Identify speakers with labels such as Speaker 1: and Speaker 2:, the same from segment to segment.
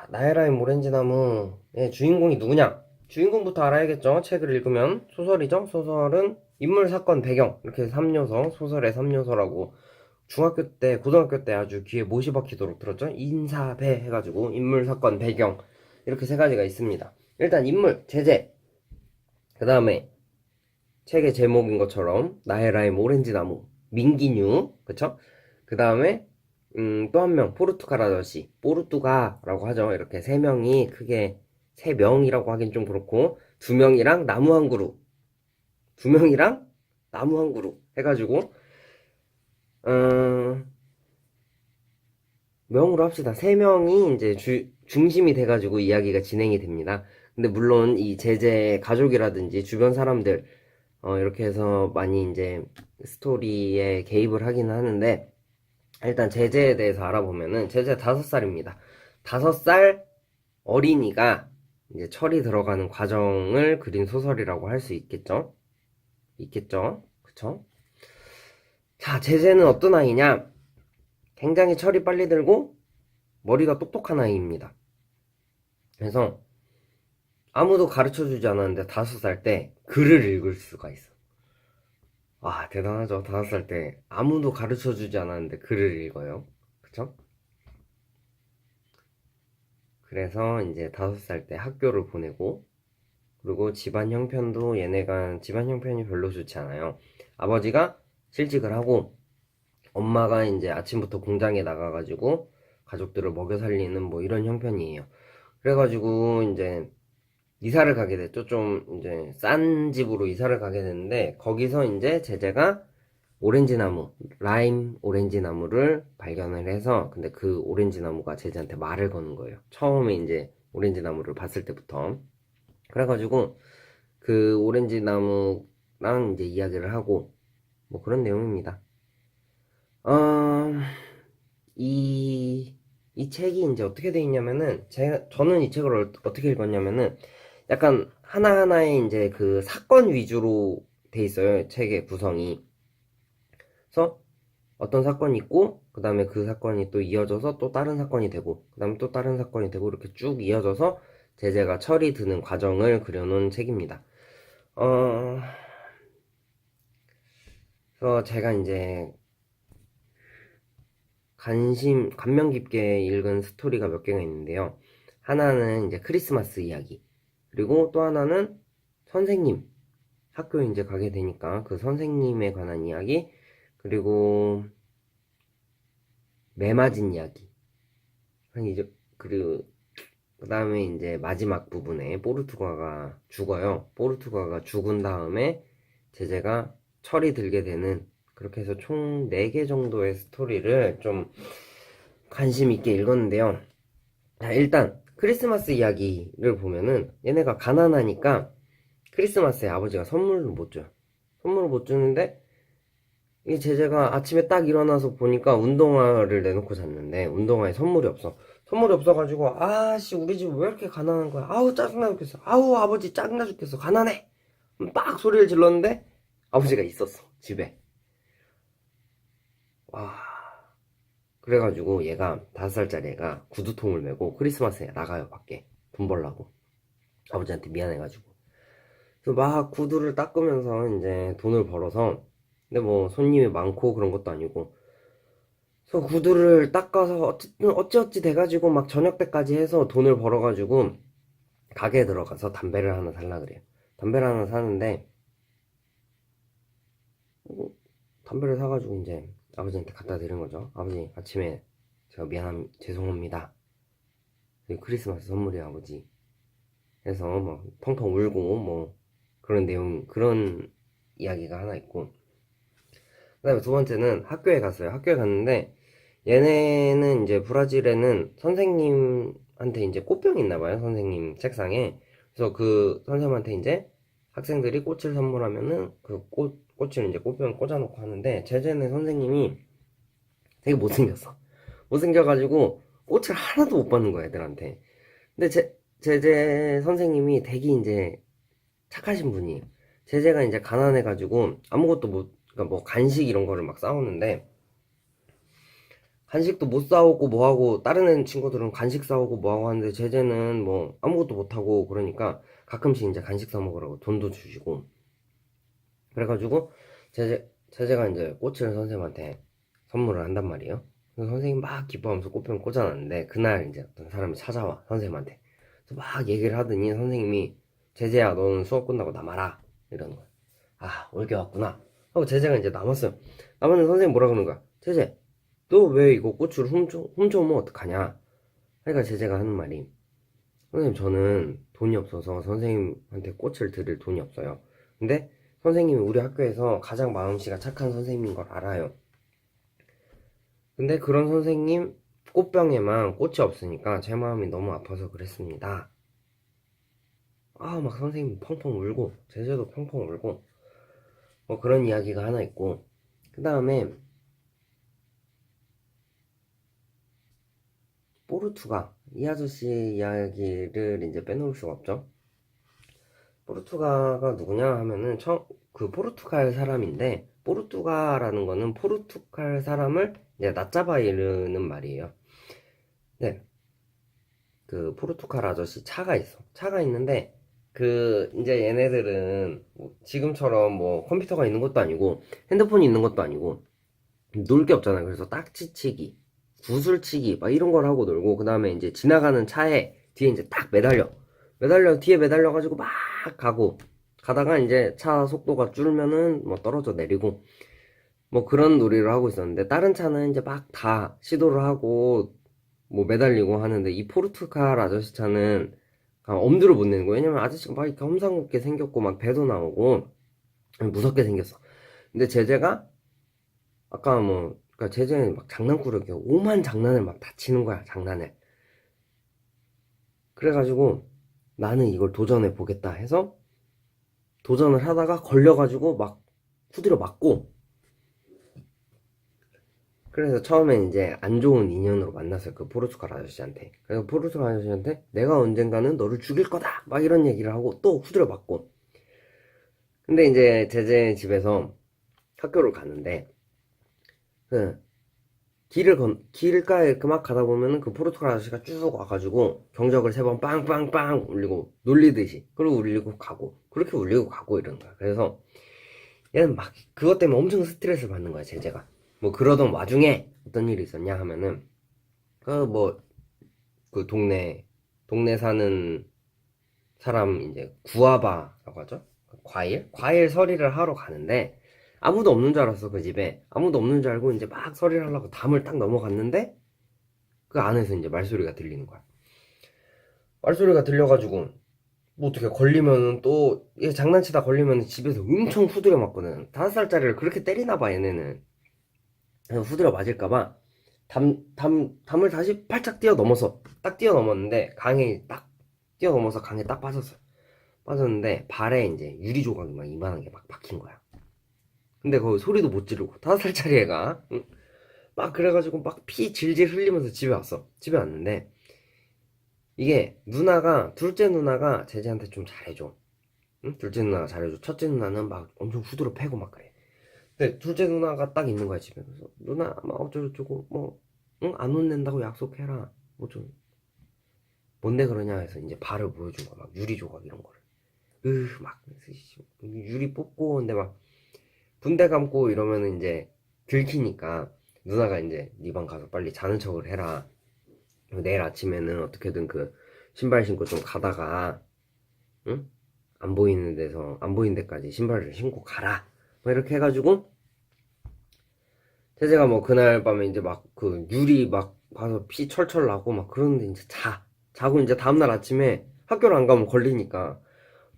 Speaker 1: 나의 라임 오렌지 나무의 주인공이 누구냐? 주인공부터 알아야겠죠? 책을 읽으면. 소설이죠? 소설은 인물, 사건, 배경 이렇게 3요소, 소설의 3요소라고 중학교 때, 고등학교 때 아주 귀에 못이 박히도록 들었죠? 인사배 해가지고 인물, 사건, 배경 이렇게 세 가지가 있습니다. 일단 인물, 제재. 그 다음에 책의 제목인 것처럼 나의 라임 오렌지 나무, 민기뉴, 그쵸? 그 다음에 또 한 명, 포르투갈 아저씨, 포르투가라고 하죠. 이렇게 세 명이 크게, 세 명이라고 하긴 좀 그렇고, 두 명이랑 나무 한 그루, 두 명이랑 나무 한 그루 해가지고, 어, 명으로 합시다. 세 명이 이제 중심이 돼가지고 이야기가 진행이 됩니다. 근데 물론 이 제재 가족이라든지 주변 사람들, 이렇게 해서 많이 이제 스토리에 개입을 하기는 하는데, 일단 제재에 대해서 알아보면은 제재 5살입니다. 5살 어린이가 이제 철이 들어가는 과정을 그린 소설이라고 할 수 있겠죠? 있겠죠? 그쵸? 자, 제재는 어떤 아이냐? 굉장히 철이 빨리 들고 머리가 똑똑한 아이입니다. 그래서 아무도 가르쳐 주지 않았는데 5살 때 글을 읽을 수가 있어. 와, 대단하죠? 5살 때 아무도 가르쳐 주지 않았는데 글을 읽어요. 그쵸? 그래서 이제 5살 때 학교를 보내고, 그리고 집안 형편도 얘네가 집안 형편이 별로 좋지 않아요. 아버지가 실직을 하고 엄마가 이제 아침부터 공장에 나가가지고 가족들을 먹여 살리는 뭐 이런 형편이에요. 그래가지고 이제 이사를 가게 됐죠. 좀 이제 싼 집으로 이사를 가게 됐는데, 거기서 이제 제재가 오렌지 나무, 라임 오렌지 나무를 발견을 해서, 근데 그 오렌지 나무가 제재한테 말을 거는 거예요. 처음에 이제 오렌지 나무를 봤을 때부터. 그래가지고 그 오렌지 나무랑 이제 이야기를 하고 뭐 그런 내용입니다. 어, 이 책이 이제 어떻게 돼 있냐면은, 저는 이 책을 어떻게 읽었냐면은, 약간 하나하나의 이제 그 사건 위주로 돼 있어요. 책의 구성이. 그래서 어떤 사건이 있고, 그 다음에 그 사건이 또 이어져서 또 다른 사건이 되고, 그 다음에 또 다른 사건이 되고, 이렇게 쭉 이어져서 제재가 철이 드는 과정을 그려놓은 책입니다. 어, 그래서 제가 이제 감명 깊게 읽은 스토리가 몇 개가 있는데요. 하나는 이제 크리스마스 이야기. 그리고 또 하나는 선생님. 학교에 이제 가게 되니까 그 선생님에 관한 이야기. 그리고 매 맞은 이야기. 이제, 그 다음에 이제 마지막 부분에 포르투가가 죽어요. 포르투가가 죽은 다음에 제재가 철이 들게 되는, 그렇게 해서 총 4개 정도의 스토리를 좀 관심 있게 읽었는데요. 자, 일단 크리스마스 이야기를 보면은 얘네가 가난하니까 크리스마스에 아버지가 선물을 못 줘요. 선물을 못 주는데, 이 제재가 아침에 딱 일어나서 보니까 운동화를 내놓고 잤는데 운동화에 선물이 없어. 선물이 없어가지고, 아씨 우리 집 왜 이렇게 가난한 거야? 아우 짜증나 죽겠어. 아우 아버지 짜증나 죽겠어. 가난해. 빡 소리를 질렀는데 아버지가 있었어, 집에. 와. 그래가지고 얘가 5살짜리 애가 구두통을 메고 크리스마스에 나가요, 밖에. 돈 벌라고. 아버지한테 미안해가지고. 그래서 막 구두를 닦으면서 이제 돈을 벌어서, 근데 뭐 손님이 많고 그런 것도 아니고, 그래서 구두를 닦아서 어쨌든 어찌어찌 돼가지고 막 저녁 때까지 해서 돈을 벌어가지고 가게에 들어가서 담배를 하나 살라 그래요. 담배를 하나 사는데, 어, 담배를 사가지고 이제 아버지한테 갖다 드린 거죠. 아버지, 아침에 제가 죄송합니다. 크리스마스 선물이에요, 아버지. 해서 막 펑펑 울고 뭐 그런 내용, 그런 이야기가 하나 있고, 그 다음에 두 번째는 학교에 갔어요. 학교에 갔는데 얘네는 이제 브라질에는 선생님한테 이제 꽃병이 있나 봐요. 선생님 책상에. 그래서 그 선생님한테 이제 학생들이 꽃을 선물하면은 그 꽃을 이제 꽃병 꽂아놓고 하는데, 제재는 선생님이 되게 못생겼어. 못생겨가지고 꽃을 하나도 못 받는 거야, 애들한테. 근데 제재 선생님이 되게 이제 착하신 분이에요. 제재가 이제 가난해가지고 아무것도 못, 그러니까 뭐 간식 이런 거를 막 싸우는데, 간식도 못 사오고 뭐하고, 다른 애 친구들은 간식 사오고 뭐하고 하는데, 제재는 뭐, 아무것도 못하고, 그러니까, 가끔씩 이제 간식 사 먹으라고 돈도 주시고, 그래가지고, 제재가 이제 꽃을 선생님한테 선물을 한단 말이에요. 그래서 선생님 막 기뻐하면서 꽃병 꽂아놨는데, 그날 이제 어떤 사람이 찾아와, 선생님한테. 그래서 막 얘기를 하더니, 선생님이, 제재야, 너는 수업 끝나고 남아라. 이러는 거야. 아, 올게 왔구나. 하고 제재가 이제 남았어요. 남았는데 선생님 뭐라 그러는 거야? 제재, 너 왜 이거 꽃을 훔쳐오면 어떡하냐? 그러니까 제재가 하는 말이, 선생님, 저는 돈이 없어서 선생님한테 꽃을 드릴 돈이 없어요. 근데 선생님이 우리 학교에서 가장 마음씨가 착한 선생님인 걸 알아요. 근데 그런 선생님 꽃병에만 꽃이 없으니까 제 마음이 너무 아파서 그랬습니다. 아, 막 선생님 펑펑 울고, 제재도 펑펑 울고, 뭐 그런 이야기가 하나 있고, 그 다음에 포르투가, 이 아저씨 이야기를 이제 빼놓을 수가 없죠. 포르투가가 누구냐 하면은 그 포르투갈 사람인데, 포르투가라는 거는 포르투갈 사람을 이제 낮잡아 이르는 말이에요. 네, 그 포르투갈 아저씨 차가 있어. 차가 있는데, 그 이제 얘네들은 뭐 지금처럼 뭐 컴퓨터가 있는 것도 아니고 핸드폰이 있는 것도 아니고 놀 게 없잖아요. 그래서 딱지치기, 구슬치기 막 이런 걸 하고 놀고, 그 다음에 이제 지나가는 차에 뒤에 이제 딱 뒤에 매달려가지고 막 가다가 이제 차 속도가 줄면은 뭐 떨어져 내리고 뭐 그런 놀이를 하고 있었는데, 다른 차는 이제 막 다 시도를 하고 뭐 매달리고 하는데, 이 포르투갈 아저씨 차는 엄두를 못 내는 거예요. 왜냐면 아저씨가 막 이렇게 험상궂게 생겼고 막 배도 나오고 무섭게 생겼어. 근데 제재가 아까 뭐, 그니까 제재는 막 장난꾸러기 오만 장난을 막 다 치는 거야, 장난을. 그래가지고 나는 이걸 도전해 보겠다 해서 도전을 하다가 걸려가지고 막 후드려 맞고, 그래서 처음엔 이제 안 좋은 인연으로 만났어요, 그 포르투갈 아저씨한테. 그래서 포르투갈 아저씨한테 내가 언젠가는 너를 죽일 거다 막 이런 얘기를 하고 또 후드려 맞고. 근데 이제 제재 집에서 학교를 가는데, 그 길가에 이렇게 막 가다 보면은 그 포르투갈 아저씨가 쭉 와가지고 경적을 3번 빵빵빵 울리고 놀리듯이, 그리고 울리고 가고, 그렇게 울리고 가고 이러는 거야. 그래서 얘는 막 그것 때문에 엄청 스트레스를 받는 거야, 제재가. 뭐 그러던 와중에 어떤 일이 있었냐 하면은, 그 뭐 그 동네 사는 사람 이제 구아바라고 하죠. 과일 서리를 하러 가는데, 아무도 없는 줄 알았어. 그 집에 아무도 없는 줄 알고 이제 막 서리를 하려고 담을 딱 넘어갔는데, 그 안에서 이제 말소리가 들리는 거야. 말소리가 들려가지고 뭐 어떻게 걸리면은 또, 얘 장난치다 걸리면 집에서 엄청 후드려 맞거든. 5살짜리를 그렇게 때리나 봐, 얘네는. 그래서 후드려 맞을까봐 담을 다시 팔짝 뛰어넘어서 딱 뛰어넘었는데, 강에 딱 뛰어넘어서 강에 딱 빠졌는데 발에 이제 유리 조각이 막 이만한 게 막 박힌 거야. 근데 거기 소리도 못 지르고, 5살짜리 애가, 응? 막 그래가지고 막 피 질질 흘리면서 집에 왔어. 집에 왔는데, 이게 둘째 누나가 제재한테 좀 잘해줘. 응? 둘째 누나가 잘해줘. 첫째 누나는 막 엄청 후드로 패고 막 그래. 근데 둘째 누나가 딱 있는 거야, 집에. 그래서 누나 막 어쩌고저쩌고 뭐, 응? 안 혼낸다고 약속해라. 뭐 좀, 뭔데 그러냐 해서 이제 발을 보여준 거야. 막 유리 조각 이런 거를. 막 유리 뽑고, 근데 막 분대 감고 이러면은 이제 들키니까, 누나가 이제 네 방 가서 빨리 자는 척을 해라. 내일 아침에는 어떻게든 그 신발 신고 좀 가다가, 응? 안 보이는 데까지 신발을 신고 가라. 뭐 이렇게 해가지고, 태재가 뭐 그날 밤에 이제 막 그 유리 막 가서 피 철철 나고 막 그러는데, 이제 자고 이제 다음날 아침에 학교를 안 가면 걸리니까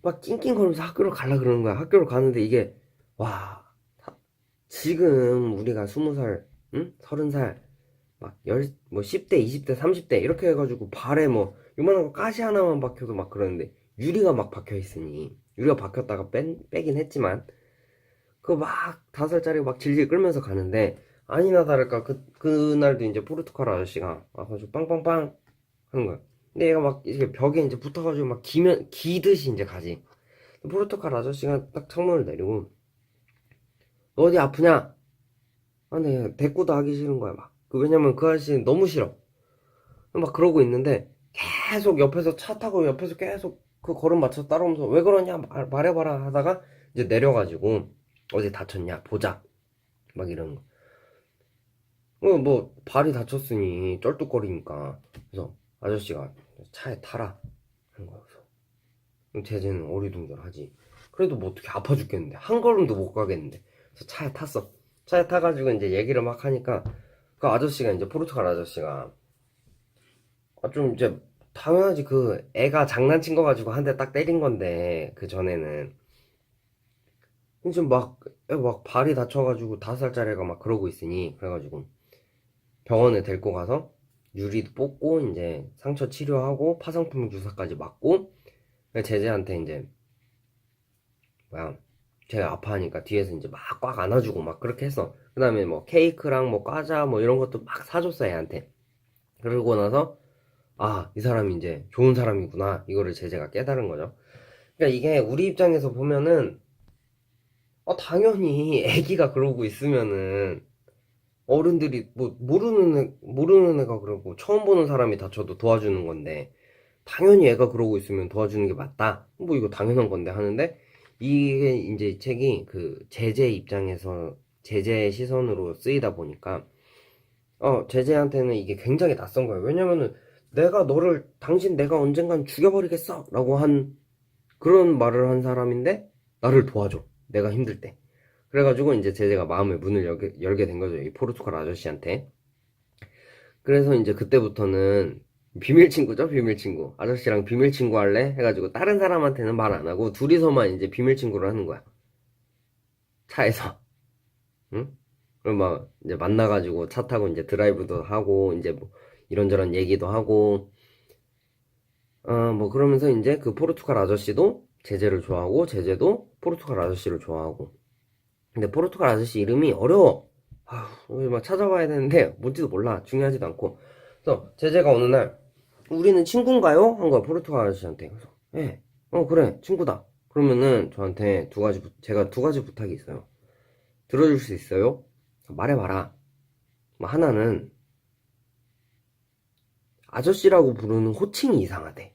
Speaker 1: 막 낑낑거리면서 학교를 가려 그러는 거야. 학교를 가는데 이게, 와, 지금 우리가 20살, 응? 30살, 막 뭐 10대, 20대, 30대 이렇게 해가지고 발에 뭐 요만한 거 가시 하나만 박혀도 막 그러는데, 유리가 막 박혀 있으니, 유리가 박혔다가 빼긴 했지만, 그거 막 5살짜리 막 질질 끌면서 가는데, 아니나 다를까 그날도 이제 포르투갈 아저씨가 와가지고 빵빵빵 하는 거야. 근데 얘가 막 이렇게 벽에 이제 붙어가지고 막 기듯이 이제 가지. 포르투갈 아저씨가 딱 창문을 내리고, 너 어디 아프냐? 아, 네, 대꾸도 하기 싫은 거야, 막. 왜냐면 그 아저씨는 너무 싫어. 막 그러고 있는데 계속 옆에서 차 타고 옆에서 계속 그 걸음 맞춰서 따라오면서 왜 그러냐 말해봐라 하다가 이제 내려가지고 어디 다쳤냐 보자 막 이러는 거. 뭐 발이 다쳤으니 쩔뚝거리니까. 그래서 아저씨가 차에 타라 하는 거야. 그럼 제재는 어리둥절하지. 그래도 뭐 어떻게 아파 죽겠는데 한 걸음도 못 가겠는데. 그래서 차에 탔어. 차에 타가지고 이제 얘기를 막 하니까 그 아저씨가 이제 포르투갈 아저씨가 좀 이제 당연하지. 그 애가 장난친 거 가지고 한 대 딱 때린 건데 그 전에는 이제 막 발이 다쳐가지고 5살짜리 애가 막 그러고 있으니 그래가지고 병원에 데리고 가서 유리도 뽑고 이제 상처 치료하고 파상풍 주사까지 맞고 제재한테 이제 뭐야 제가 아파하니까 뒤에서 이제 막 꽉 안아주고 막 그렇게 했어. 그 다음에 뭐 케이크랑 뭐 과자 뭐 이런 것도 막 사줬어 애한테. 그러고 나서 이 사람이 이제 좋은 사람이구나 이거를 제재가 깨달은 거죠. 그러니까 이게 우리 입장에서 보면은 당연히 애기가 그러고 있으면은 어른들이 뭐 모르는 애가 그러고 처음 보는 사람이 다쳐도 도와주는 건데 당연히 애가 그러고 있으면 도와주는 게 맞다. 뭐 이거 당연한 건데 하는데 이게 이제 이 책이 그 제재 입장에서 제재의 시선으로 쓰이다 보니까 제재한테는 이게 굉장히 낯선 거예요. 왜냐면은 당신 내가 언젠간 죽여버리겠어 라고 한 그런 말을 한 사람인데 나를 도와줘. 내가 힘들 때. 그래가지고 이제 제재가 마음의 문을 열게 된 거죠. 이 포르투갈 아저씨한테. 그래서 이제 그때부터는 비밀 친구죠, 비밀 친구. 아저씨랑 비밀 친구 할래? 해가지고 다른 사람한테는 말 안 하고 둘이서만 이제 비밀 친구를 하는 거야. 차에서. 응? 그럼 막 이제 만나가지고 차 타고 이제 드라이브도 하고 이제 뭐 이런저런 얘기도 하고 뭐 그러면서 이제 그 포르투갈 아저씨도 제재를 좋아하고 제재도 포르투갈 아저씨를 좋아하고. 근데 포르투갈 아저씨 이름이 어려워. 우리 막 찾아봐야 되는데 뭔지도 몰라. 중요하지도 않고. 그래서 제재가 어느 날 우리는 친구인가요? 한 거야 포르투갈 아저씨한테. 그래서 예, 그래 친구다. 그러면은 저한테 제가 2가지 부탁이 있어요. 들어줄 수 있어요? 말해봐라. 뭐 하나는 아저씨라고 부르는 호칭이 이상하대.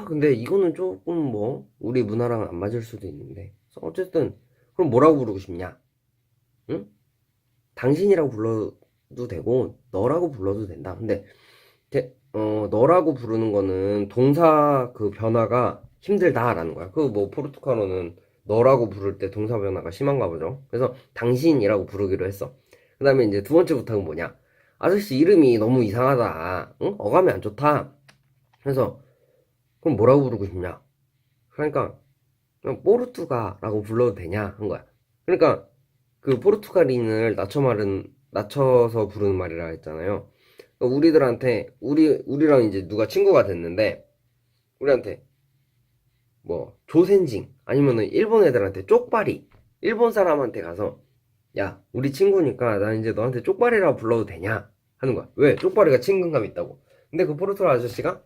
Speaker 1: 근데 이거는 조금 뭐 우리 문화랑 안 맞을 수도 있는데 어쨌든 그럼 뭐라고 부르고 싶냐? 응? 당신이라고 불러도 되고 너라고 불러도 된다. 근데 너라고 부르는 거는 동사 그 변화가 힘들다라는 거야. 그 뭐 포르투갈어는 너라고 부를 때 동사 변화가 심한가 보죠. 그래서 당신이라고 부르기로 했어. 그 다음에 이제 2번째 부탁은 뭐냐? 아저씨 이름이 너무 이상하다. 응? 어감이 안 좋다. 그래서 그럼 뭐라고 부르고 싶냐? 그러니까 그냥 포르투가라고 불러도 되냐 한 거야. 그러니까 그 포르투갈인을 낮춰서 부르는 말이라 했잖아요. 그러니까 우리랑 이제 누가 친구가 됐는데 우리한테 뭐 조센징 아니면은 일본 애들한테 쪽발이 일본 사람한테 가서 야 우리 친구니까 나 이제 너한테 쪽발이라고 불러도 되냐 하는 거야. 왜? 쪽발이가 친근감 있다고. 근데 그 포르투갈 아저씨가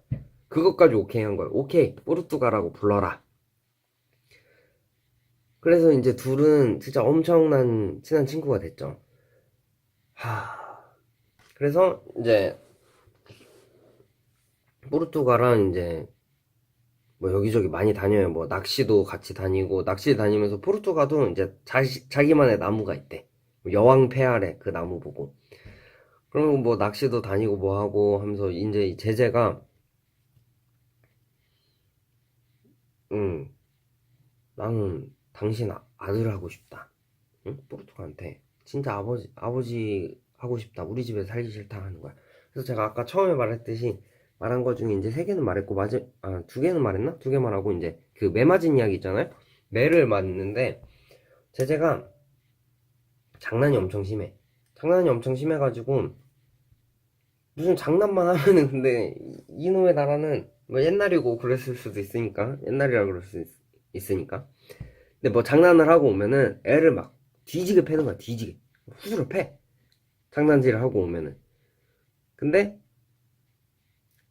Speaker 1: 그것까지 오케이 한 거야. 오케이 포르투갈라고 불러라. 그래서 이제 둘은 진짜 엄청난 친한 친구가 됐죠. 그래서 이제 포르투갈은 이제 뭐 여기저기 많이 다녀요. 뭐 낚시도 같이 다니고 낚시 다니면서 포르투갈도 이제 자기만의 나무가 있대. 뭐 여왕 폐하래 그 나무 보고. 그러면 뭐 낚시도 다니고 뭐 하고 하면서 이제 이 제재가 나는 당신 아들 하고 싶다. 응? 포르투갈한테 진짜 아버지 하고 싶다. 우리 집에 살기 싫다 하는 거야. 그래서 제가 아까 처음에 말한 거 중에 이제 3개는 말했고 2개는 말했나? 2개 말하고 이제 그 매 맞은 이야기 있잖아요. 매를 맞는데 제재가 장난이 엄청 심해. 장난이 엄청 심해가지고 무슨 장난만 하면은 근데 이놈의 나라는 뭐 옛날이고 그랬을 수도 있으니까 옛날이라 그럴 수 있으니까 근데 뭐 장난을 하고 오면은 애를 막 뒤지게 패는 거야. 뒤지게 후수를 패. 장난질을 하고 오면은. 근데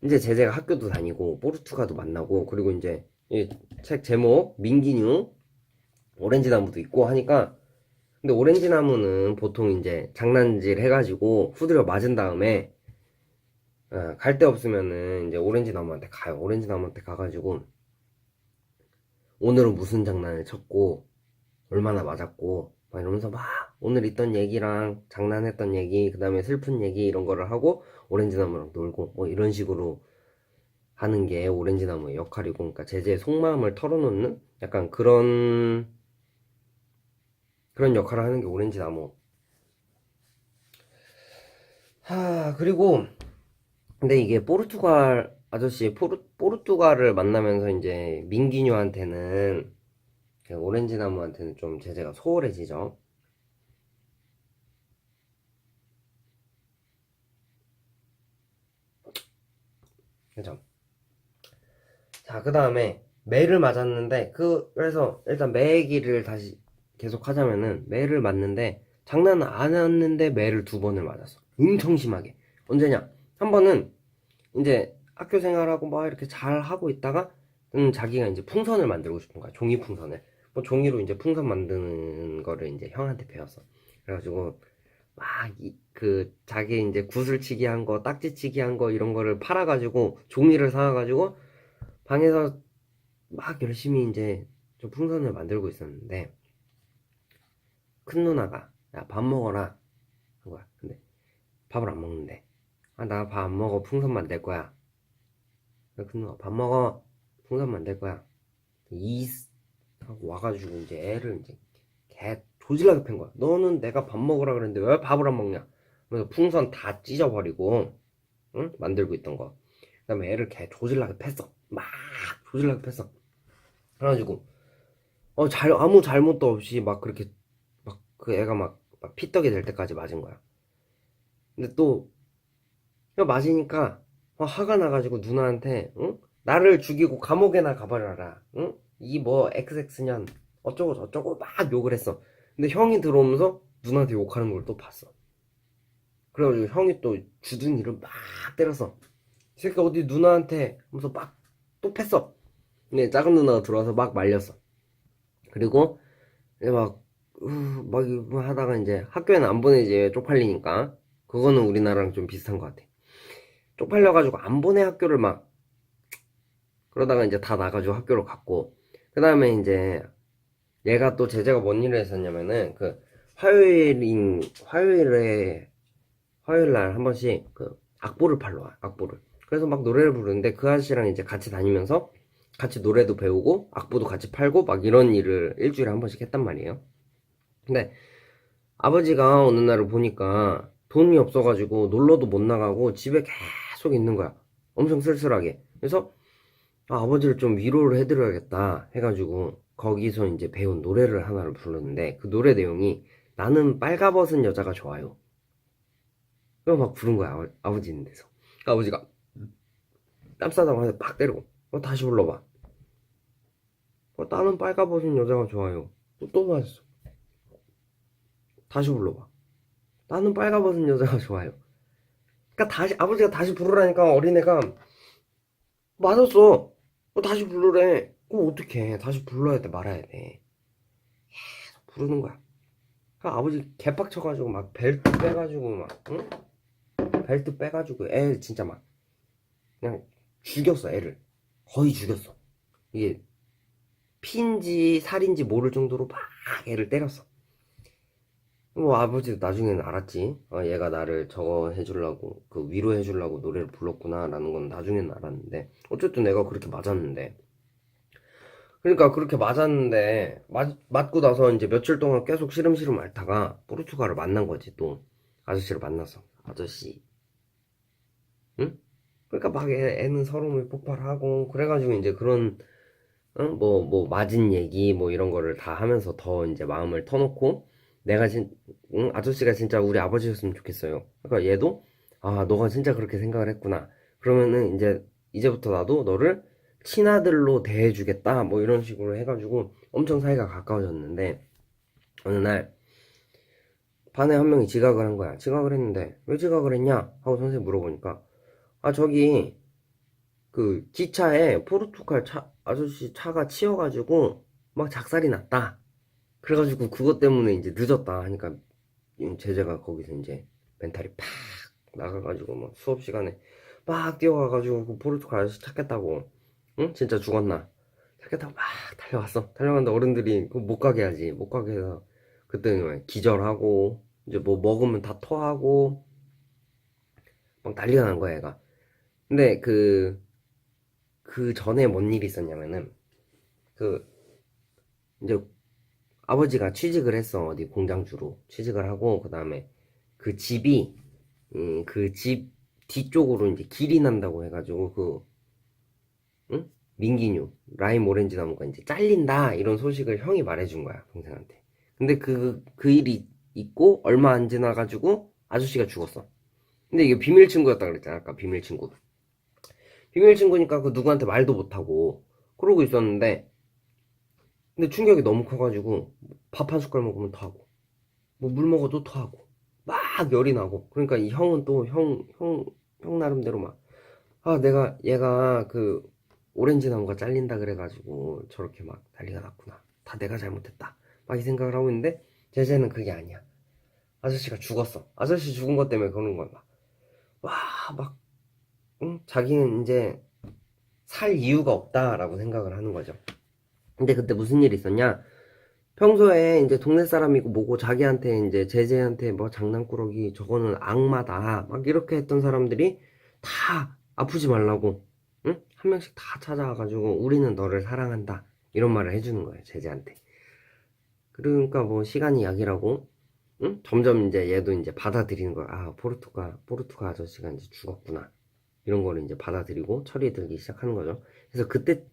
Speaker 1: 이제 제재가 학교도 다니고 포르투갈도 만나고 그리고 이제 이 책 제목 민기뉴 오렌지 나무도 있고 하니까 근데 오렌지 나무는 보통 이제 장난질 해가지고 후드려 맞은 다음에 갈 데 없으면은 이제 오렌지 나무한테 가요. 오렌지 나무한테 가가지고 오늘은 무슨 장난을 쳤고 얼마나 맞았고 막 이러면서 막 오늘 있던 얘기랑 장난했던 얘기 그 다음에 슬픈 얘기 이런 거를 하고 오렌지 나무랑 놀고 뭐 이런 식으로 하는 게 오렌지 나무의 역할이고, 그러니까 제재의 속마음을 털어놓는 약간 그런 역할을 하는 게 오렌지 나무. 그리고 근데 이게 포르투갈 아저씨 포르투갈을 만나면서 이제 민기뉴한테는 오렌지 나무한테는 좀 제재가 소홀해지죠. 그죠? 자, 그 다음에 매를 맞았는데 그래서 일단 매 얘기를 다시 계속 하자면은 매를 맞는데 장난 안 했는데 매를 두 번을 맞았어. 엄청 심하게. 언제냐? 한 번은 이제 학교 생활하고 막 이렇게 잘 하고 있다가 자기가 이제 풍선을 만들고 싶은 거야. 종이 풍선을. 뭐 종이로 이제 풍선 만드는 거를 이제 형한테 배웠어. 그래가지고 막 자기 이제 구슬치기 한 거, 딱지치기 한 거 이런 거를 팔아가지고 종이를 사가지고 방에서 막 열심히 이제 좀 풍선을 만들고 있었는데 큰 누나가 야 밥 먹어라 한 거야. 근데 밥을 안 먹는데 나 밥 안 먹어 풍선 만들 거야. 큰 누나가 밥 먹어 풍선 만들 거야. 이 하고 와가지고 이제 애를 이제 개 조질라게 팬 거야. 너는 내가 밥 먹으라 그랬는데 왜 밥을 안 먹냐. 그래서 풍선 다 찢어버리고 응? 만들고 있던 거. 그다음에 애를 개 조질라게 팼어. 막 조질라게 팼어. 그래가지고 아무 잘못도 없이 막 그렇게 막 그 애가 막 피떡이 될 때까지 맞은 거야. 근데 또 맞으니까 화가 나가지고 누나한테 응? 나를 죽이고 감옥에나 가버려라. 응? 이 뭐 XX년 어쩌고 저쩌고 막 욕을 했어. 근데 형이 들어오면서 누나한테 욕하는 걸 또 봤어. 그래가지고 형이 또 주둥이를 막 때렸어. 이 새끼 어디 누나한테 하면서 막 또 팼어. 근데 작은 누나가 들어와서 막 말렸어. 그리고 이제 막 이거 하다가 이제 학교에는 안 보내지 쪽팔리니까. 그거는 우리나라랑 좀 비슷한 것 같아. 쪽팔려가지고 안 보내 학교를 막 그러다가 이제 다 나가지고 학교로 갔고 그 다음에 이제 얘가 또 제재가 뭔 일을 했었냐면은 화요일 날 한 번씩 악보를 팔러 와 악보를. 그래서 막 노래를 부르는데 그 아저씨랑 이제 같이 다니면서 같이 노래도 배우고 악보도 같이 팔고 막 이런 일을 일주일에 한 번씩 했단 말이에요. 근데 아버지가 어느 날을 보니까 돈이 없어가지고 놀러도 못 나가고 집에 계속 있는 거야. 엄청 쓸쓸하게. 그래서 아버지를 좀 위로를 해드려야겠다 해가지고 거기서 이제 배운 노래를 하나를 불렀는데 그 노래 내용이 나는 빨가벗은 여자가 좋아요. 그거 막 부른 거야 아버지 있는 데서. 그러니까 아버지가 땀 싸다고 해서 팍 때리고 다시 불러봐. 나는 빨가벗은 여자가 좋아요. 또 맞았어. 다시 불러봐. 나는 빨가벗은 여자가 좋아요. 그러니까 다시 아버지가 다시 부르라니까 어린애가 맞았어. 다시 부르래. 그럼 어떡해. 다시 불러야 돼 말아야 돼. 부르는 거야. 아버지 개빡쳐가지고 막 벨트 빼가지고 막 응? 벨트 빼가지고 애 진짜 막 그냥 죽였어 애를. 거의 죽였어. 이게 피인지 살인지 모를 정도로 막 애를 때렸어. 뭐 아버지도 나중에는 알았지. 얘가 나를 저거 해주려고 위로해주려고 노래를 불렀구나 라는 건 나중에는 알았는데 어쨌든 내가 그렇게 맞았는데 그러니까 그렇게 맞았는데 맞고 나서 이제 며칠 동안 계속 시름시름 앓다가 포르투갈을 만난 거지. 또 아저씨를 만났어. 아저씨 응? 그러니까 막 애는 서러움이 폭발하고 그래가지고 이제 그런 응? 뭐 맞은 얘기 뭐 이런 거를 다 하면서 더 이제 마음을 터놓고 응? 아저씨가 진짜 우리 아버지였으면 좋겠어요. 그러니까 얘도 너가 진짜 그렇게 생각을 했구나. 그러면은 이제부터 나도 너를 친아들로 대해주겠다 뭐 이런 식으로 해가지고 엄청 사이가 가까워졌는데 어느 날 반에 한 명이 지각을 한 거야. 지각을 했는데 왜 지각을 했냐 하고 선생님 물어보니까 저기 기차에 포르투갈 아저씨 차가 치여가지고 막 작살이 났다. 그래가지고 그것 때문에 이제 늦었다 하니까 제재가 거기서 이제 멘탈이 팍 나가가지고 막 수업 시간에 막 뛰어가가지고 그 포르투갈 아저씨 찾겠다고. 응? 진짜 죽었나? 찾겠다고 막 달려왔어. 달려갔는데 어른들이 그거 못 가게 하지. 못 가게 해서 그때는 막 기절하고 이제 뭐 먹으면 다 토하고 막 난리가 난 거야 얘가. 근데 그 전에 뭔 일이 있었냐면은 그 이제 아버지가 취직을 했어. 어디 공장주로 취직을 하고 그 다음에 그 집이 그 집 뒤쪽으로 이제 길이 난다고 해가지고 응? 민기뉴 라임 오렌지 나무가 이제 잘린다 이런 소식을 형이 말해준 거야 동생한테. 근데 그 일이 있고 얼마 안 지나가지고 아저씨가 죽었어. 근데 이게 비밀 친구였다 그랬잖아 아까 비밀 친구. 비밀 친구니까 그 누구한테 말도 못하고 그러고 있었는데 근데 충격이 너무 커가지고 밥 한 숟갈 먹으면 토하고 뭐 물 먹어도 토하고 막 열이 나고 그러니까 이 형은 또 형 나름대로 막 아 내가 얘가 그 오렌지 나무가 잘린다 그래가지고 저렇게 막 난리가 났구나 다 내가 잘못했다 막 이 생각을 하고 있는데 제재는 그게 아니야. 아저씨가 죽었어. 아저씨 죽은 것 때문에 그러는 거야 막와막 응? 자기는 이제 살 이유가 없다라고 생각을 하는 거죠. 근데 그때 무슨 일이 있었냐 평소에 이제 동네 사람이고 뭐고 자기한테 이제 제재한테 뭐 장난꾸러기 저거는 악마다 막 이렇게 했던 사람들이 다 아프지 말라고 응? 한 명씩 다 찾아와가지고 우리는 너를 사랑한다 이런 말을 해주는 거예요 제재한테. 그러니까 뭐 시간이 약이라고 응? 점점 이제 얘도 이제 받아들이는 거야. 아 포르투갈 아저씨가 이제 죽었구나 이런 거를 이제 받아들이고 철이 들기 시작하는 거죠. 그래서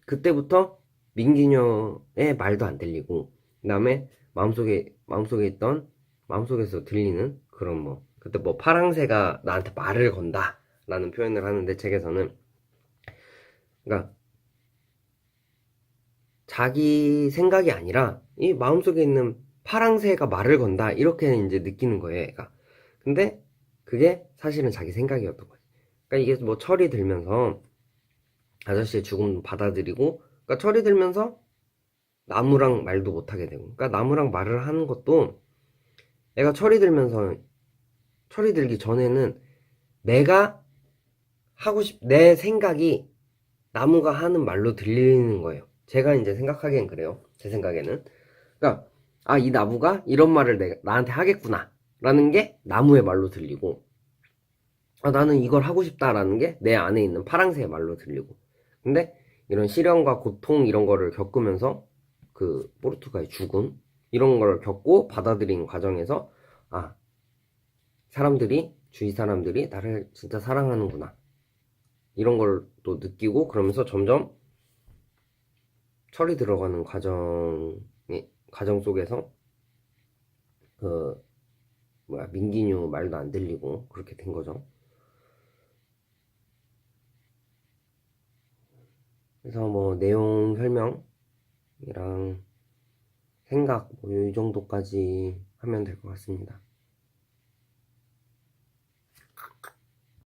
Speaker 1: 그때부터 민기녀의 말도 안 들리고 그다음에 마음속에 있던 마음속에서 들리는 그런 뭐 그때 뭐 파랑새가 나한테 말을 건다 라는 표현을 하는데 책에서는 그러니까 자기 생각이 아니라 이 마음속에 있는 파랑새가 말을 건다 이렇게 이제 느끼는 거예요 얘가. 근데 그게 사실은 자기 생각이었던 거예요. 그러니까 이게 뭐 철이 들면서 아저씨의 죽음 받아들이고 그러니까 철이 들면서 나무랑 말도 못하게 되고 그러니까 나무랑 말을 하는 것도 애가 철이 들기 전에는 내가 내 생각이 나무가 하는 말로 들리는 거예요. 제가 이제 생각하기엔 그래요. 제 생각에는. 그러니까 아, 이 나무가 이런 말을 나한테 하겠구나 라는 게 나무의 말로 들리고 아, 나는 이걸 하고 싶다라는 게 내 안에 있는 파랑새의 말로 들리고 근데 이런 시련과 고통 이런 거를 겪으면서 그 포르투가의 죽음 이런 걸 겪고 받아들인 과정에서 아, 주위 사람들이 나를 진짜 사랑하는구나 이런 걸 또 느끼고 그러면서 점점 철이 들어가는 과정 속에서 그 뭐야 민기뉴 말도 안 들리고 그렇게 된 거죠. 그래서 뭐 내용 설명이랑 생각 뭐 이 정도까지 하면 될 것 같습니다.